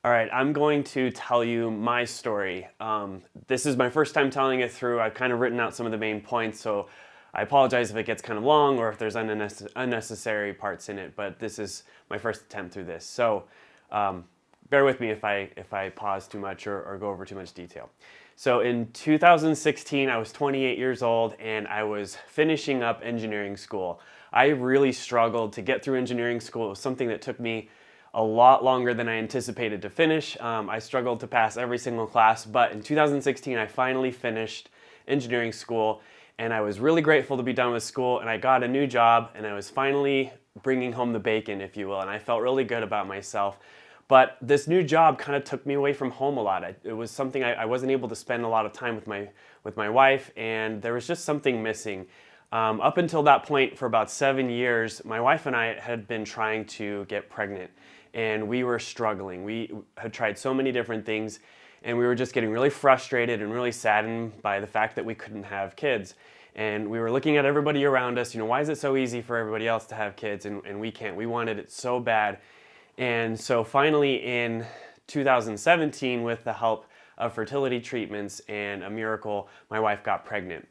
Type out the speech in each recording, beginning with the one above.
All right, I'm going to tell you my story. This is my first time telling it through. I've kind of written out some of the main points, so I apologize if it gets kind of long or if there's unnecessary parts in it, but this is my first attempt through this. So um, bear with me if I pause too much or go over too much detail. So in 2016, I was 28 years old and I was finishing up engineering school. I really struggled to get through engineering school. It was something that took me a lot longer than I anticipated to finish. I struggled to pass every single class, but in 2016, I finally finished engineering school, and I was really grateful to be done with school, and I got a new job, and I was finally bringing home the bacon, if you will, and I felt really good about myself. But this new job kind of took me away from home a lot. It was something I wasn't able to spend a lot of time with my wife, and there was just something missing. Up until that point, for about 7 years, my wife and I had been trying to get pregnant, and we were struggling. We had tried so many different things, and we were just getting really frustrated and really saddened by the fact that we couldn't have kids. And we were looking at everybody around us, why is it so easy for everybody else to have kids and we can't? We wanted it so bad. And so finally in 2017, with the help of fertility treatments and a miracle, my wife got pregnant.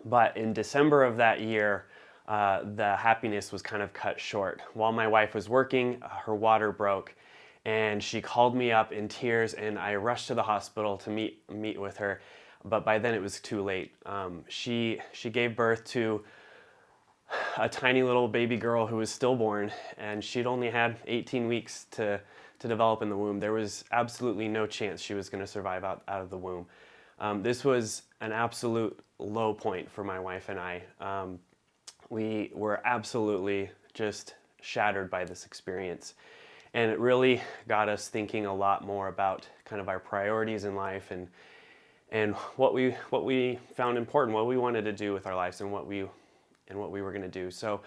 But in December of that year, the happiness was kind of cut short. While my wife was working, her water broke, and she called me up in tears, and I rushed to the hospital to meet with her. But by then it was too late. She gave birth to a tiny little baby girl who was stillborn, and she'd only had 18 weeks to develop in the womb. There was absolutely no chance she was going to survive out of the womb. This was an absolute low point for my wife and I. We were absolutely just shattered by this experience. And it really got us thinking a lot more about kind of our priorities in life and what we found important, what we wanted to do with our lives and what we were going to do. So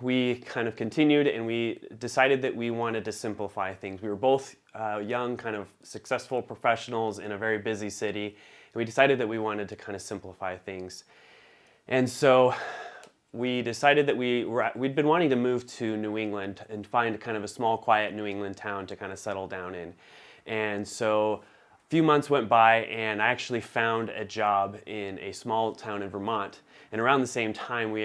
we kind of continued and we decided that we wanted to simplify things. We were both young, kind of successful professionals in a very busy city. And we decided that we wanted to kind of simplify things. And so we decided that we'd been wanting to move to New England and find kind of a small, quiet New England town to kind of settle down in. And so a few months went by and I actually found a job in a small town in Vermont. And around the same time,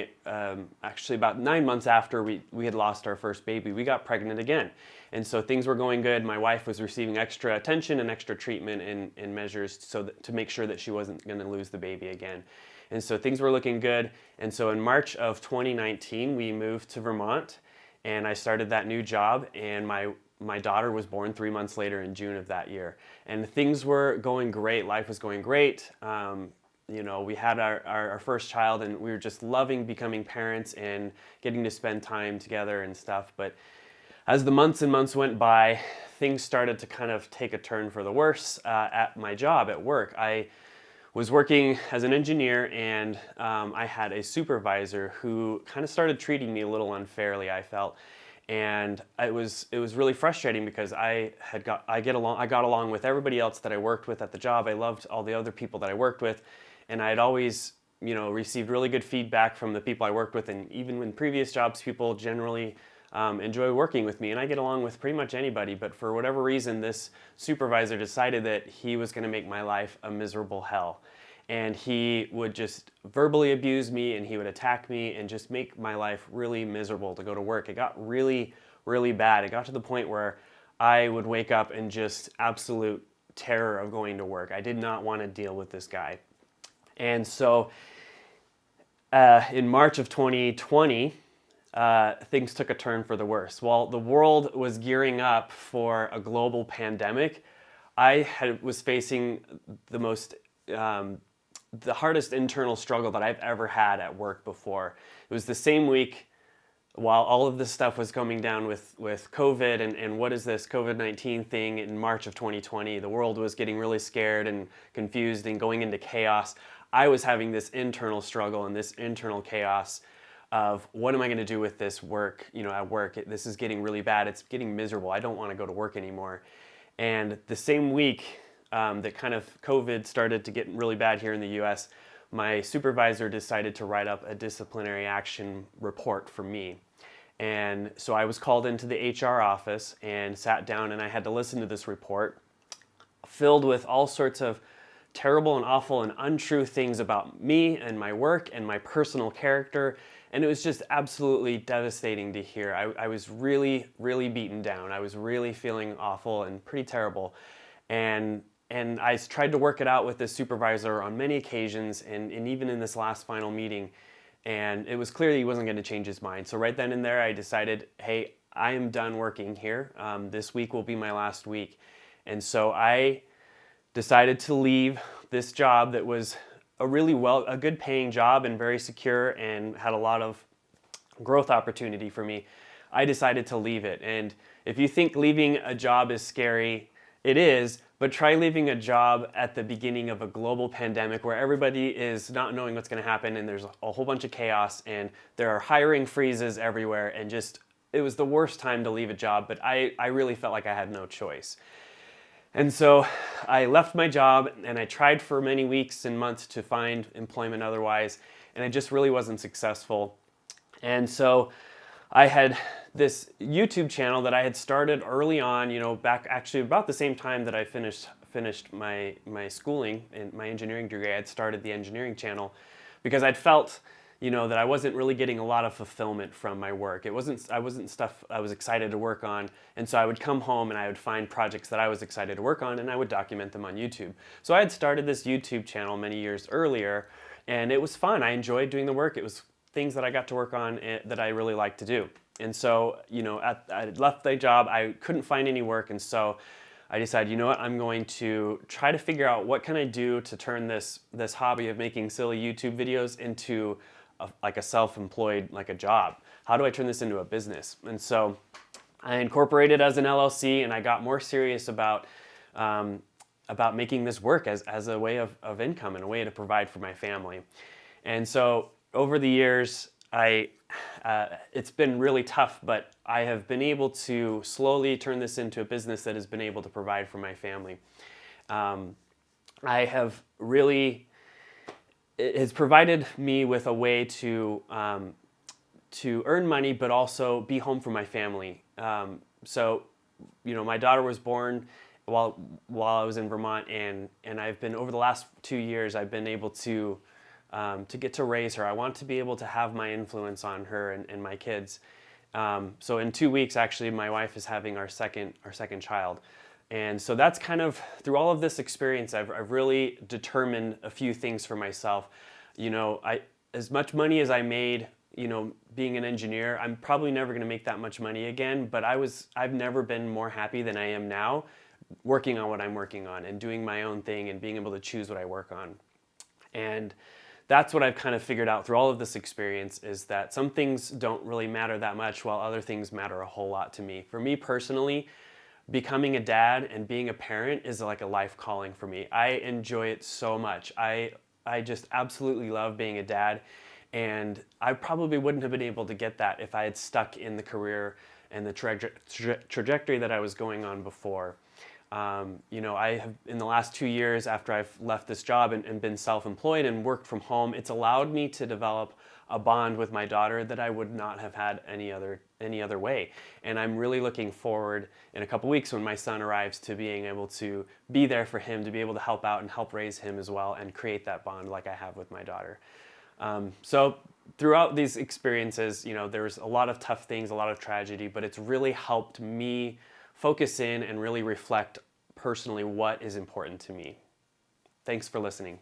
actually about 9 months after we had lost our first baby, we got pregnant again. And so things were going good. My wife was receiving extra attention and extra treatment and measures to make sure that she wasn't going to lose the baby again. And so things were looking good. And so in March of 2019, we moved to Vermont and I started that new job, and my daughter was born 3 months later in June of that year. And things were going great. Life was going great. We had our first child and we were just loving becoming parents and getting to spend time together and stuff. But as the months and months went by, things started to kind of take a turn for the worse at my job at work. I was working as an engineer, and I had a supervisor who kind of started treating me a little unfairly, I felt. And it was really frustrating because I got along with everybody else that I worked with at the job. I loved all the other people that I worked with, and I had always received really good feedback from the people I worked with, and even in previous jobs, people generally enjoy working with me, and I get along with pretty much anybody. But for whatever reason, this supervisor decided that he was going to make my life a miserable hell. And he would just verbally abuse me, and he would attack me and just make my life really miserable to go to work. It got really, really bad. It got to the point where I would wake up in just absolute terror of going to work. I did not want to deal with this guy. And so in March of 2020, things took a turn for the worse. While the world was gearing up for a global pandemic, I was facing the hardest internal struggle that I've ever had at work before. It was the same week while all of this stuff was coming down with COVID and what is this COVID-19 thing in March of 2020. The world was getting really scared and confused and going into chaos. I was having this internal struggle and this internal chaos of what am I going to do with this work, at work. This is getting really bad. It's getting miserable. I don't want to go to work anymore. And the same week that kind of COVID started to get really bad here in the US, my supervisor decided to write up a disciplinary action report for me. And so I was called into the HR office and sat down, and I had to listen to this report filled with all sorts of terrible and awful and untrue things about me and my work and my personal character. And it was just absolutely devastating to hear. I was really, really beaten down. I was really feeling awful and pretty terrible. And I tried to work it out with this supervisor on many occasions, and even in this last final meeting. And it was clear he wasn't going to change his mind. So right then and there, I decided, hey, I am done working here. This week will be my last week. And so I decided to leave this job that was a good paying job and very secure and had a lot of growth opportunity for me. I decided to leave it. And if you think leaving a job is scary, it is, but try leaving a job at the beginning of a global pandemic where everybody is not knowing what's going to happen and there's a whole bunch of chaos and there are hiring freezes everywhere, and just, it was the worst time to leave a job, but I really felt like I had no choice. And so I left my job and I tried for many weeks and months to find employment otherwise, and I just really wasn't successful. And so I had this YouTube channel that I had started early on, back actually about the same time that I finished my schooling and my engineering degree. I had started the engineering channel because I'd felt, that I wasn't really getting a lot of fulfillment from my work. I wasn't stuff I was excited to work on, and so I would come home and I would find projects that I was excited to work on, and I would document them on YouTube. So I had started this YouTube channel many years earlier, and it was fun. I enjoyed doing the work. It was things that I got to work on that I really liked to do. And so, I left the job, I couldn't find any work, and so I decided, I'm going to try to figure out what can I do to turn this hobby of making silly YouTube videos into a self-employed, like a job. How do I turn this into a business? And so I incorporated as an LLC, and I got more serious about making this work as a way of income and a way to provide for my family. And so over the years, it's been really tough, but I have been able to slowly turn this into a business that has been able to provide for my family. It has provided me with a way to earn money, but also be home for my family. So, my daughter was born while I was in Vermont, and I've been, over the last 2 years, I've been able to get to raise her. I want to be able to have my influence on her and my kids. So in 2 weeks, actually, my wife is having our second child. And so that's kind of, through all of this experience, I've really determined a few things for myself. As much money as I made, being an engineer, I'm probably never going to make that much money again, but I've never been more happy than I am now working on what I'm working on and doing my own thing and being able to choose what I work on. And that's what I've kind of figured out through all of this experience, is that some things don't really matter that much while other things matter a whole lot to me. For me personally, becoming a dad and being a parent is like a life calling for me. I enjoy it so much. I just absolutely love being a dad, and I probably wouldn't have been able to get that if I had stuck in the career and the trajectory that I was going on before. I have, in the last 2 years after I've left this job and been self-employed and worked from home, it's allowed me to develop a bond with my daughter that I would not have had any other way. And I'm really looking forward in a couple weeks when my son arrives to being able to be there for him, to be able to help out and help raise him as well and create that bond like I have with my daughter. So throughout these experiences, there's a lot of tough things, a lot of tragedy, but it's really helped me focus in and really reflect personally what is important to me. Thanks for listening.